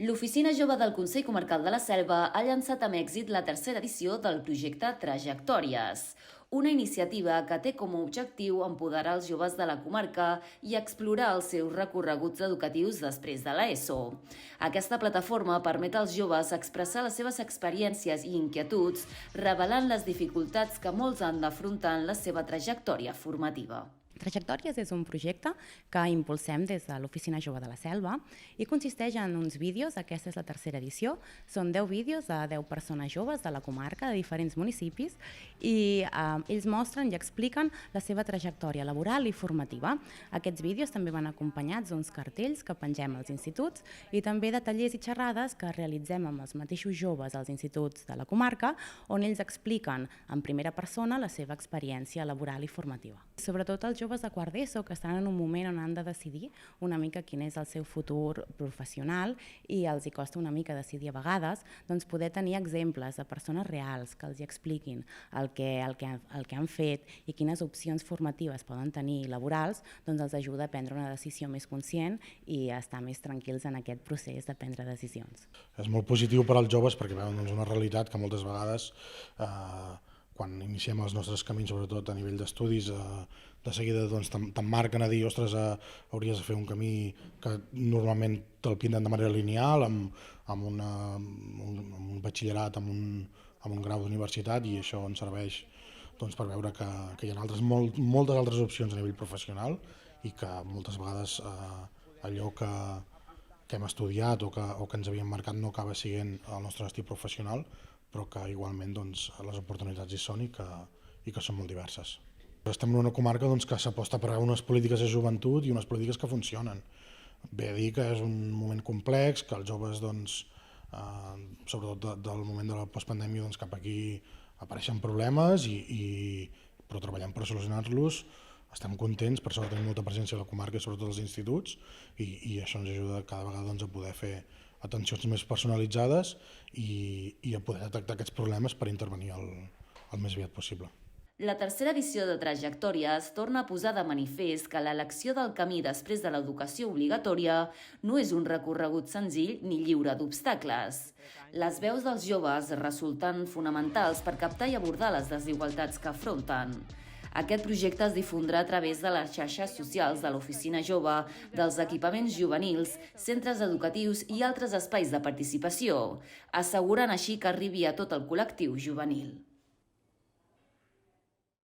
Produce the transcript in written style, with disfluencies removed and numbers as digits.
L'Oficina Jove del Consell Comarcal de la Selva ha llançat amb èxit la tercera edició del projecte Trajectòries, una iniciativa que té com a objectiu empoderar els joves de la comarca i explorar els seus recorreguts educatius després de l'ESO. Aquesta plataforma permet als joves expressar les seves experiències i inquietuds, revelant les dificultats que molts han d'afrontar en la seva trajectòria formativa. Trajectòries és un projecte que impulsem des de l'Oficina Jove de la Selva i consisteix en uns vídeos, aquesta és la tercera edició, són 10 vídeos de 10 persones joves de la comarca, de diferents municipis, i ells mostren i expliquen la seva trajectòria laboral i formativa. Aquests vídeos també van acompanyats d'uns cartells que pengem als instituts i també de tallers i xerrades que realitzem amb els mateixos joves als instituts de la comarca, on ells expliquen en primera persona la seva experiència laboral i formativa. Sobretot els joves de quart d'ESO que estan en un moment on han de decidir una mica quin és el seu futur professional i els hi costa una mica decidir a vegades, doncs poder tenir exemples de persones reals que els hi expliquin el que han fet i quines opcions formatives poden tenir laborals, doncs els ajuda a prendre una decisió més conscient i a estar més tranquils en aquest procés de prendre decisions. És molt positiu per als joves perquè veuen una realitat que moltes vegades quan iniciem els nostres camins, sobretot a nivell d'estudis, de seguida t'emmarquen a dir ostres, hauries de fer un camí que normalment te'l pinten de manera lineal, amb un batxillerat, amb un grau d'universitat, i això ens serveix per veure que hi ha moltes altres opcions a nivell professional i que moltes vegades allò que hem estudiat o que ens havíem marcat no acaba sent el nostre estil professional, però que igualment les oportunitats hi són i que són molt diverses. Estem en una comarca que s'aposta per unes polítiques de joventut i unes polítiques que funcionen. Ve a dir que és un moment complex, que els joves, sobretot del moment de la postpandèmia, cap aquí apareixen problemes, però treballem per solucionar-los. Estem contents, per això tenim molta presència a la comarca, sobretot als instituts, i això ens ajuda cada vegada a poder fer atencions més personalitzades i a poder detectar aquests problemes per intervenir el més aviat possible. La tercera edició de Trajectòries torna a posar de manifest que l'elecció del camí després de l'educació obligatòria no és un recorregut senzill ni lliure d'obstacles. Les veus dels joves resulten fonamentals per captar i abordar les desigualtats que afronten. Aquest projecte es difondrà a través de les xarxes socials de l'Oficina Jove, dels equipaments juvenils, centres educatius i altres espais de participació, assegurant així que arribi a tot el col·lectiu juvenil.